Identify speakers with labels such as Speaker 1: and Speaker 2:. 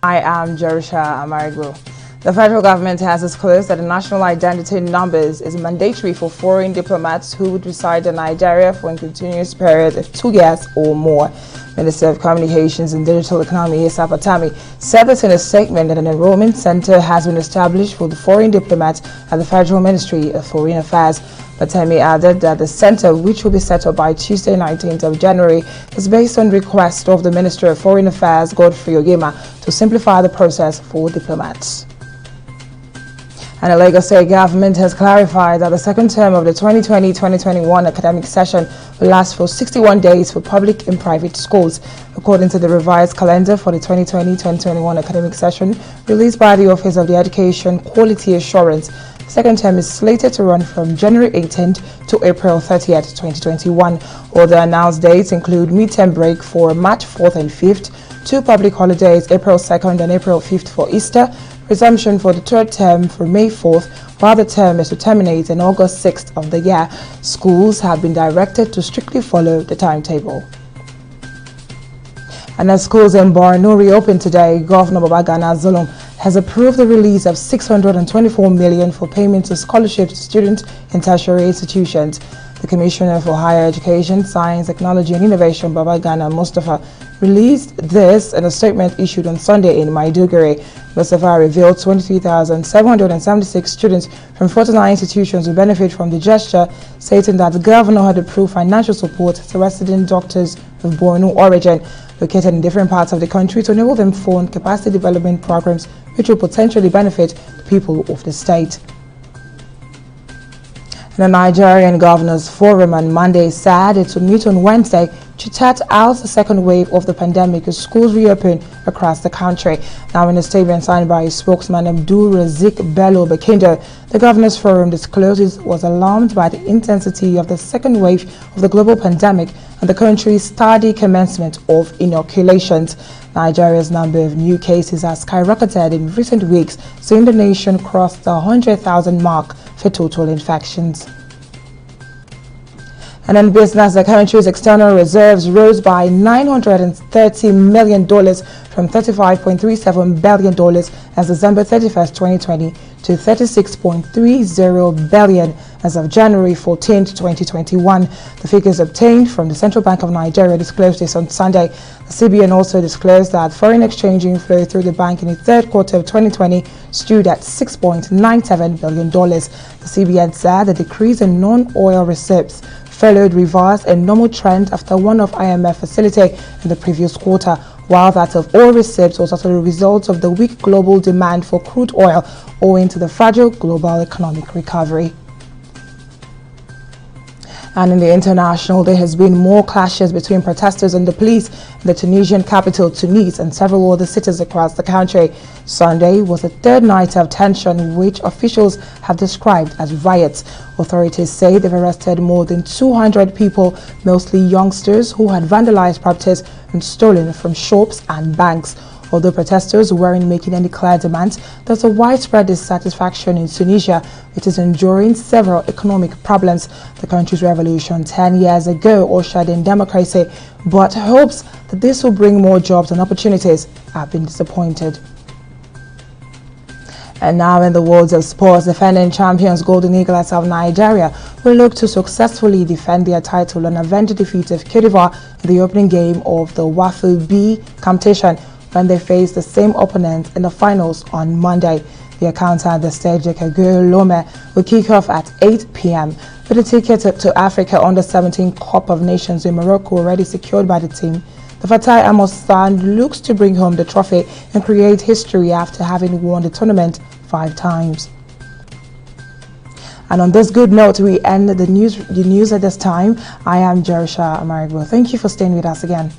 Speaker 1: I am Jerusha Amarigbo. The federal government has disclosed that the national identity numbers is mandatory for foreign diplomats who would reside in Nigeria for a continuous period of 2 years or more. Minister of Communications and Digital Economy Issa Pantami said this in a statement that an enrollment center has been established for the foreign diplomats at the Federal Ministry of Foreign Affairs. Pantami added that the center, which will be set up by Tuesday 19th of January, is based on request of the Minister of Foreign Affairs Godfrey Ogema to simplify the process for diplomats. And the Lagos State government has clarified that the second term of the 2020-2021 academic session will last for 61 days for public and private schools. According to the revised calendar for the 2020-2021 academic session released by the Office of the Education Quality Assurance, the second term is slated to run from January 18th to April 30th, 2021. Other announced dates include midterm break for March 4th and 5th, 2 public holidays, April 2nd and April 5th for Easter, resumption for the third term for May 4th, while the term is to terminate on August 6th of the year. Schools have been directed to strictly follow the timetable. And as schools in Borno reopened today, Governor Babagana Zulum has approved the release of $624 million for payment to scholarships to students in tertiary institutions. The Commissioner for Higher Education, Science, Technology and Innovation, Babagana Mustafa, released this in a statement issued on Sunday in Maiduguri. Mustafa revealed 23,776 students from 49 institutions will benefit from the gesture, stating that the governor had approved financial support to resident doctors of Borno origin located in different parts of the country to enable them fund capacity development programs which will potentially benefit the people of the state. The Nigerian Governors Forum on Monday said it would meet on Wednesday to chat out the second wave of the pandemic as schools reopen across the country. Now, in a statement signed by his spokesman Abdul Razik Bello Bekindo, the Governors Forum disclosed it was alarmed by the intensity of the second wave of the global pandemic and the country's tardy commencement of inoculations. Nigeria's number of new cases has skyrocketed in recent weeks, seeing the nation cross the 100,000 mark for total infections. And in business, the country's external reserves rose by $930 million from $35.37 billion as December 31st, 2020 to $36.30 billion as of January 14th, 2021. The figures obtained from the Central Bank of Nigeria disclosed this on Sunday. The CBN also disclosed that foreign exchange inflow through the bank in the third quarter of 2020 stood at $6.97 billion. The CBN said the decrease in non-oil receipts followed reverse and normal trend after one-off IMF facility in the previous quarter, while that of oil receipts was also a result of the weak global demand for crude oil owing to the fragile global economic recovery. And in the international, there has been more clashes between protesters and the police in the Tunisian capital, Tunis, and several other cities across the country. Sunday was the third night of tension, which officials have described as riots. Authorities say they've arrested more than 200 people, mostly youngsters, who had vandalized properties and stolen from shops and banks. Although protesters weren't making any clear demands, there's a widespread dissatisfaction in Tunisia, which is enduring several economic problems. The country's revolution 10 years ago ushered in democracy, but hopes that this will bring more jobs and opportunities have been disappointed. And now in the world of sports, defending champions Golden Eagles of Nigeria will look to successfully defend their title and avenge the defeat of Cote d'Ivoire in the opening game of the WAFU B competition when they face the same opponent in the finals on Monday. The encounter at the stage at Kaguru Lome will kick off at 8 p.m. with a ticket to Africa Under-17 Cup of Nations in Morocco already secured by the team. The Fatai Amos fan looks to bring home the trophy and create history after having won the tournament 5 times. And on this good note, we end the news at this time. I am Jerusha Amarigbo. Thank you for staying with us again.